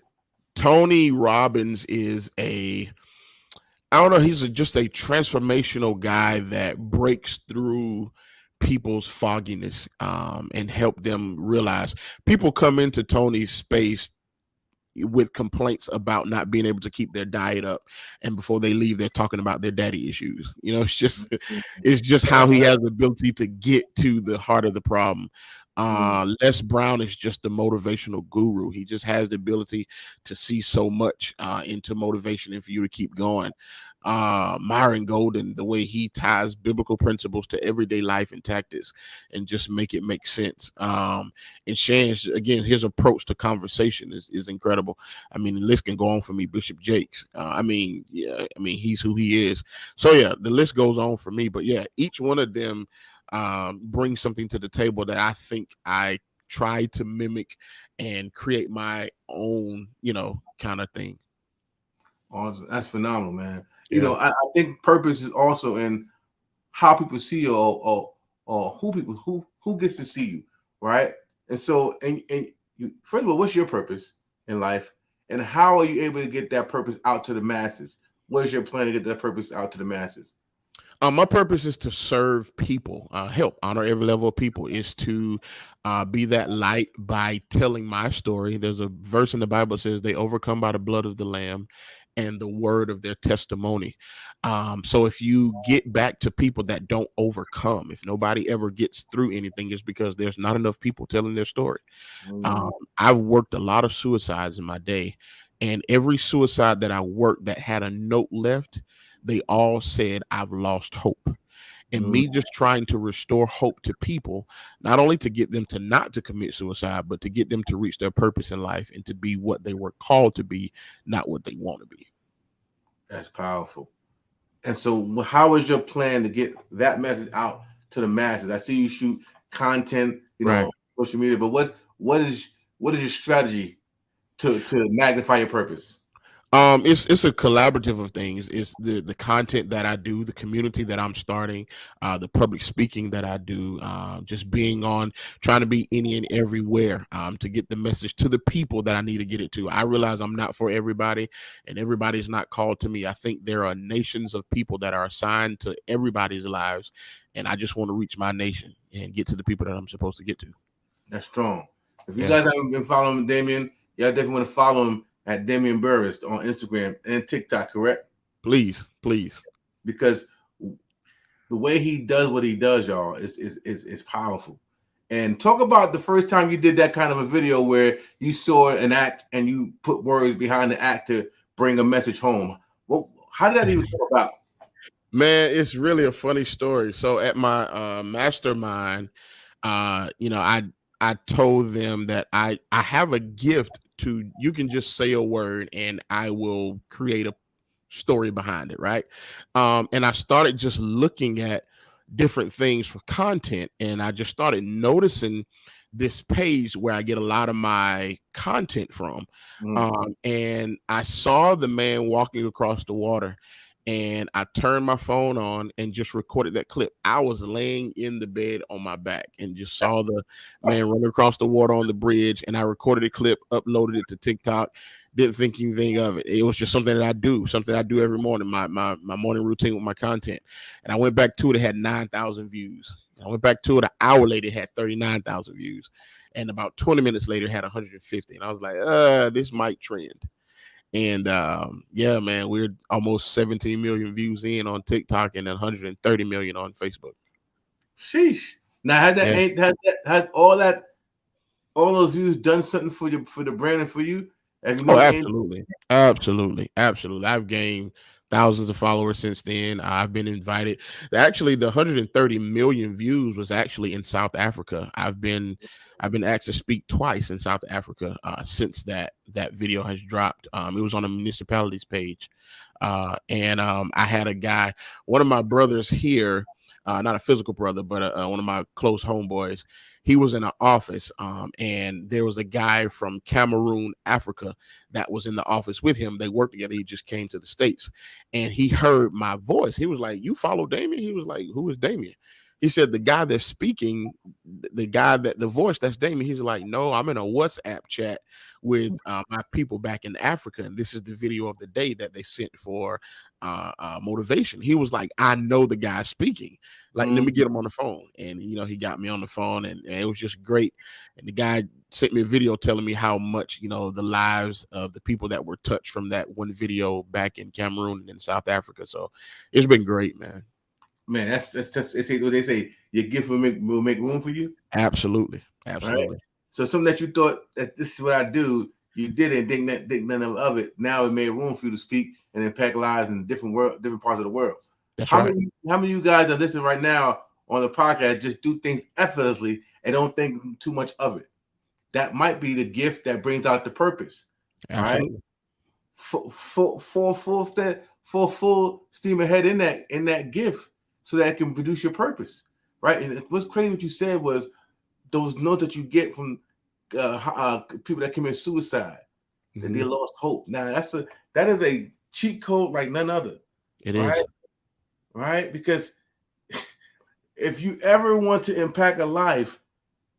Tony Robbins is he's just a transformational guy that breaks through people's fogginess, and help them realize. People come into Tony's space with complaints about not being able to keep their diet up, and before they leave, they're talking about their daddy issues. It's just how he has the ability to get to the heart of the problem. Les Brown is just the motivational guru. He just has the ability to see so much into motivation and for you to keep going. Myron Golden, the way he ties biblical principles to everyday life and tactics and just make it make sense. And Shan's, again, his approach to conversation is incredible. I mean, the list can go on for me. Bishop Jakes. He's who he is. So yeah, the list goes on for me. But yeah, each one of them brings something to the table that I think I try to mimic and create my own, kind of thing. Awesome. That's phenomenal, man. Yeah. I think purpose is also in how people see you, or who gets to see you, right? And so, and you, first of all, what's your purpose in life, and how are you able to get that purpose out to the masses? What is your plan to get that purpose out to the masses? My purpose is to serve people, help, honor every level of people, is to be that light by telling my story. There's a verse in the Bible that says they overcome by the blood of the Lamb and the word of their testimony. So if you get back to people that don't overcome, if nobody ever gets through anything, it's because there's not enough people telling their story. I've worked a lot of suicides in my day, and every suicide that I worked that had a note left, they all said, I've lost hope. And me just trying to restore hope to people, not only to get them to not to commit suicide, but to get them to reach their purpose in life and to be what they were called to be, not what they want to be. That's powerful. And so how is your plan to get that message out to the masses? I see you shoot content, on social media, but what is your strategy to magnify your purpose? It's a collaborative of things. It's the content that I do, the community that I'm starting, the public speaking that I do, just being on, trying to be any and everywhere, to get the message to the people that I need to get it to. I realize I'm not for everybody, and everybody's not called to me. I think there are nations of people that are assigned to everybody's lives, and I just want to reach my nation and get to the people that I'm supposed to get to. That's strong. If you guys haven't been following Damian, y'all definitely want to follow him at Damian Burris on Instagram and TikTok, correct? Please. because the way he does what he does, y'all, is powerful. And talk about the first time you did that kind of a video where you saw an act and you put words behind the act to bring a message home. Well, how did that even come about? Man, it's really a funny story. So at my mastermind, I told them that I have a gift to, you can just say a word and I will create a story behind it, right? And I started just looking at different things for content, and I just started noticing this page where I get a lot of my content from. And I saw the man walking across the water, and I turned my phone on and just recorded that clip. I was laying in the bed on my back and just saw the man running across the water on the bridge, and I recorded a clip, uploaded it to TikTok. Didn't think anything of it. It was just something that I do, every morning, my morning routine with my content. And I went back to it, it had 9,000 views. I went back to it an hour later, it had 39,000 views. And about 20 minutes later, it had 150. And I was like, this might trend. And yeah, man, we're almost 17 million views in on TikTok and 130 million on Facebook. Sheesh. Now, has all those views done something for the brand and for you? Absolutely. I've gained thousands of followers since then. I've been invited. Actually, the 130 million views was actually in South Africa. I've been asked to speak twice in South Africa since that video has dropped. It was on a municipality's page. And I had a guy, one of my brothers here, not a physical brother, but one of my close homeboys. He was in an office, and there was a guy from Cameroon, Africa, that was in the office with him. They worked together. He just came to the States, and he heard my voice. He was like, "You follow Damian?" He was like, "Who is Damian?" He said, "The guy that's speaking, the voice, that's Damian." He's like, "No, I'm in a WhatsApp chat with my people back in Africa, and this is the video of the day that they sent for motivation." He was like, "I know the guy speaking. Like, let me get him on the phone." And he got me on the phone, and it was just great. And the guy sent me a video telling me how much the lives of the people that were touched from that one video back in Cameroon and in South Africa. So it's been great, man. Man, that's they say your gift will make room for you. Absolutely. Right? So something that you thought that this is what I do, you didn't think none of it. Now it made room for you to speak and impact lives in different parts of the world. That's how right. How many of you guys are listening right now on the podcast just do things effortlessly and don't think too much of it? That might be the gift that brings out the purpose. Absolutely. Right? Full steam ahead in that gift, so that it can produce your purpose. Right? And what's crazy what you said was those notes that you get from people that commit suicide, that they lost hope. Now that is a cheat code like none other. It is. Right? Because if you ever want to impact a life,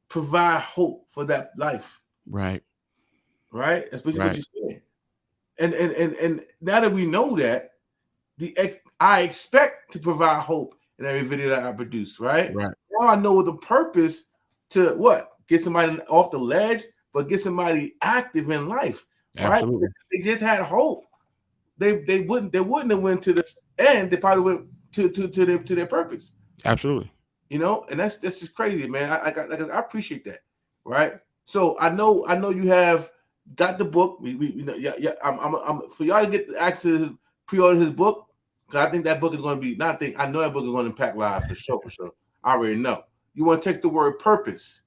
provide hope for that life. Right. That's basically what you're saying. And now that we know that, I expect to provide hope in every video that I produce. Right. Now I know the purpose to what? Get somebody off the ledge, but get somebody active in life. Absolutely. Right? They just had hope. They wouldn't have went to the end. They probably went to their purpose. Absolutely. And that's just crazy, man. I appreciate that. Right. So I know you have got the book. I'm for y'all to get access to pre-order his book, because I think that book is going to be. I know that book is going to impact lives for sure. I already know. You want to text the word purpose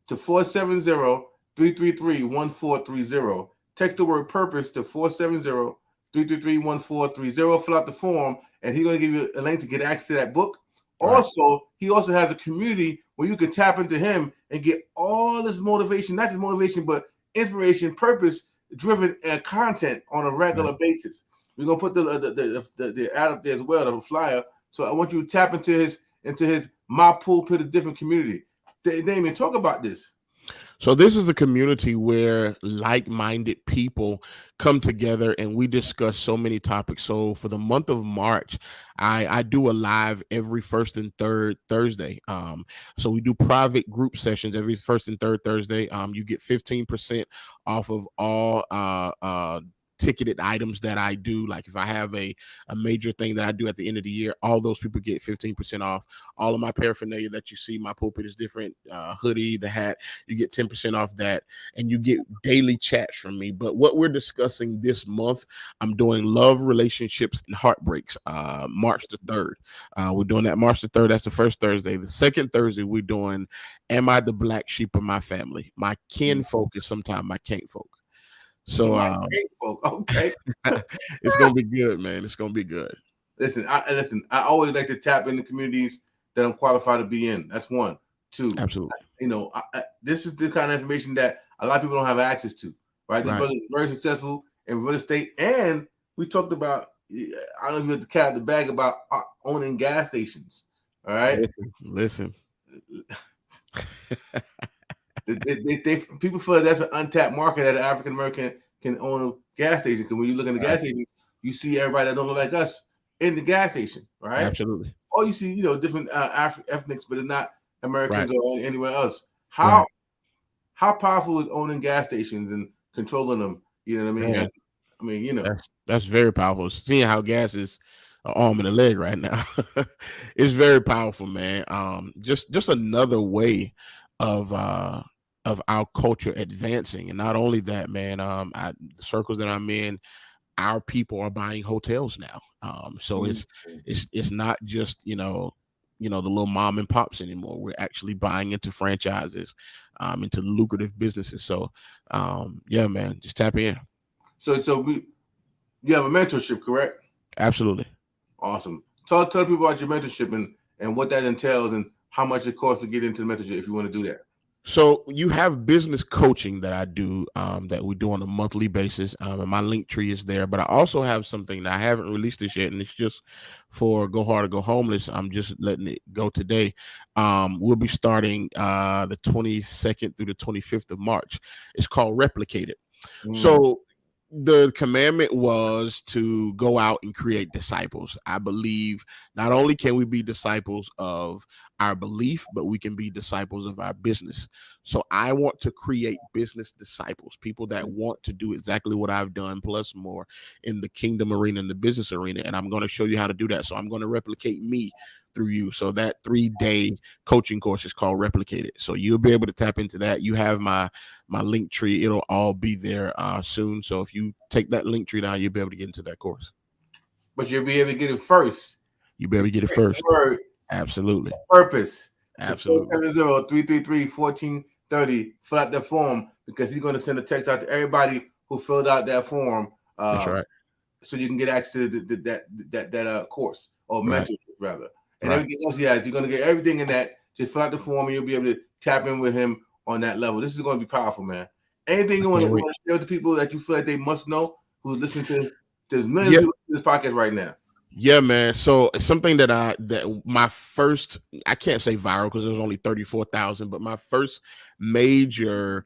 to 470-333-1430. Text the word purpose to 470-333-1430. Fill out the form, and he's going to give you a link to get access to that book. Right. Also, he also has a community where you can tap into him and get all this motivation, not just motivation, but inspiration, purpose-driven content on a regular basis. We're gonna put the ad up there as well, the flyer. So I want you to tap into his My Pulpit is Different community. Damian, talk about this. So this is a community where like-minded people come together and we discuss so many topics. So for the month of March, I do a live every first and third Thursday. So we do private group sessions every first and third Thursday. You get 15% off of all ticketed items that I do. Like if I have a major thing that I do at the end of the year, all those people get 15% off. All of my paraphernalia that you see, my pulpit is different, hoodie, the hat, you get 10% off that, and you get daily chats from me. But what we're discussing this month, I'm doing love, relationships, and heartbreaks, March the 3rd. We're doing that March the 3rd. That's the first Thursday. The second Thursday, we're doing Am I the Black Sheep of my family? My kin folk is sometimes my can't folk. So okay. It's gonna be good, man. It's gonna be good. Listen, I always like to tap into communities that I'm qualified to be in. That's one. Two, Absolutely. This is the kind of information that a lot of people don't have access to, right? This brother is very successful in real estate, and we talked about, I don't know if you had the cat out the bag about owning gas stations. All right, listen. They people feel like that's an untapped market that an African American can own a gas station. Because when you look in the gas station, you see everybody that don't look like us in the gas station, right? Absolutely. Or you see, different ethnics, but it's not Americans or anywhere else. How powerful is owning gas stations and controlling them? You know what I mean? Yeah. I mean, that's very powerful. Seeing how gas is an arm and a leg right now, it's very powerful, man. Just another way of our culture advancing. And not only that, man, the circles that I'm in, our people are buying hotels now. So it's not just, the little mom and pops anymore. We're actually buying into franchises, into lucrative businesses. So yeah, man, just tap in. So you have a mentorship, correct? Absolutely. Awesome. Tell people about your mentorship and what that entails and how much it costs to get into the mentorship if you want to do that. So you have business coaching that I do, that we do on a monthly basis, and my link tree is there. But I also have something that I haven't released this yet, and it's just for Go Hard or Go Homeless. I'm just letting it go today. We'll be starting the 22nd through the 25th of March. It's called Replicate It. So the commandment was to go out and create disciples. I believe not only can we be disciples of our belief, but we can be disciples of our business. So I want to create business disciples, people that want to do exactly what I've done, plus more, in the kingdom arena, in the business arena. And I'm going to show you how to do that. So I'm going to replicate me through you. So that 3-day coaching course is called Replicate It. So you'll be able to tap into that. You have my link tree. It'll all be there soon. So if you take that link tree down, you'll be able to get into that course. But you'll be able to get it first. You'll be able to get it first. Word. Absolutely. Purpose. Absolutely. 470-333-1430. Fill out that form, because he's going to send a text out to everybody who filled out that form. That's right. So you can get access to that course, or mentorship rather. And everything else you're going to get everything in that. Just fill out the form and you'll be able to tap in with him on that level. This is going to be powerful, man. Anything you want to share with the people that you feel like they must know who's listening to this millions of people in this podcast right now? Yeah, man. So it's something that my first, I can't say viral because it was only 34,000, but my first major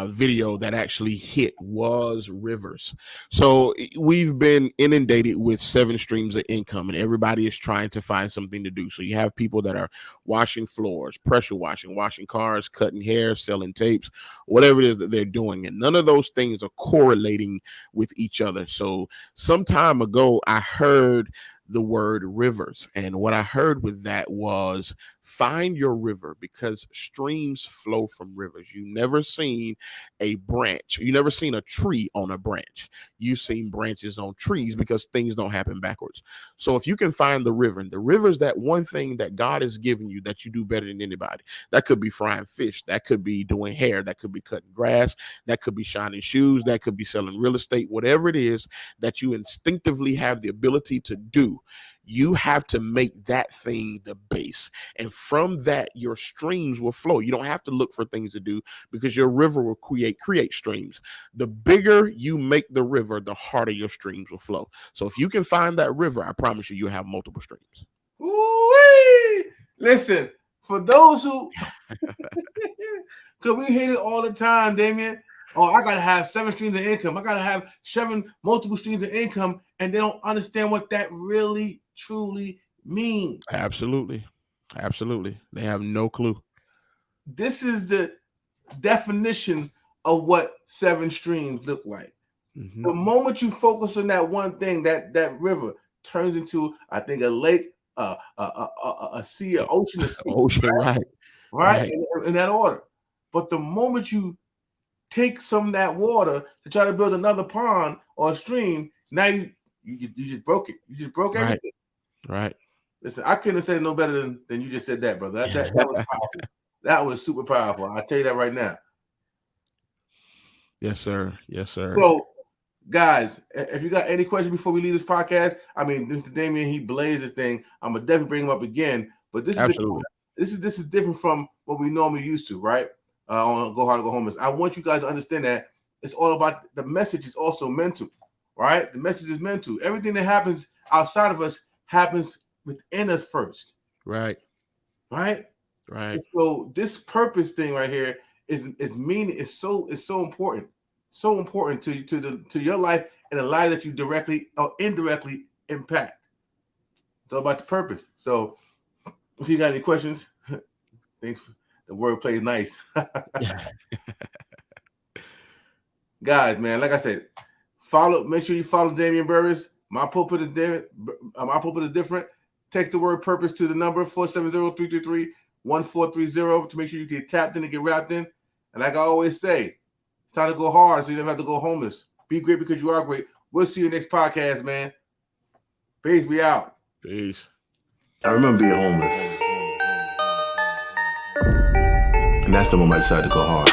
video that actually hit was rivers. So we've been inundated with 7 streams of income, and everybody is trying to find something to do. So you have people that are washing floors, pressure washing cars, cutting hair, selling tapes, whatever it is that they're doing. And none of those things are correlating with each other. So some time ago, I heard the word rivers. And what I heard with that was, find your river, because streams flow from rivers. You never seen a branch. You never seen a tree on a branch. You've seen branches on trees, because things don't happen backwards. So if you can find the river, and the river is that one thing that God has given you that you do better than anybody. That could be frying fish. That could be doing hair. That could be cutting grass. That could be shining shoes. That could be selling real estate. Whatever it is that you instinctively have the ability to do, you have to make that thing the base. And from that, your streams will flow. You don't have to look for things to do, because your river will create streams. The bigger you make the river, the harder your streams will flow. So if you can find that river, I promise you, you'll have multiple streams. Ooh-wee! Listen, for those who, because we hear it all the time, Damian. Oh, I got to have 7 streams of income. I got to have 7 multiple streams of income. And they don't understand what that really, truly means. Absolutely. Absolutely. They have no clue. This is the definition of what 7 streams look like. Mm-hmm. The moment you focus on that one thing, that river turns into, I think, a lake, a sea, an ocean, a sea, Ocean, right. In that order. But the moment you take some of that water to try to build another pond or a stream, now you just broke it. You just broke everything. Right. Listen, I couldn't have said it no better than you just said that, brother. That was powerful. That was super powerful. I'll tell you that right now. Yes, sir. Yes, sir. So, guys, if you got any questions before we leave this podcast, I mean, Mr. Damian, he blazed this thing. I'm gonna definitely bring him up again. But this is different from what we normally used to, right? On Go Hard or Go Homeless. I want you guys to understand that it's all about the message is also mental, right? The message is mental. Everything that happens outside of us happens within us first. Right. And so this purpose thing right here is meaning. It's so important. So important to your life and the life that you directly or indirectly impact. It's all about the purpose. So, if you got any questions, thanks. The wordplay is nice. Guys, man, like I said, make sure you follow Damian Burris. My pulpit is different. Text the word purpose to the number 470-333-1430 to make sure you get tapped in and get wrapped in. And like I always say, it's time to go hard so you don't have to go homeless. Be great because you are great. We'll see you next podcast, man. Peace. We out. Peace. I remember being homeless. And that's the moment I decided to go hard.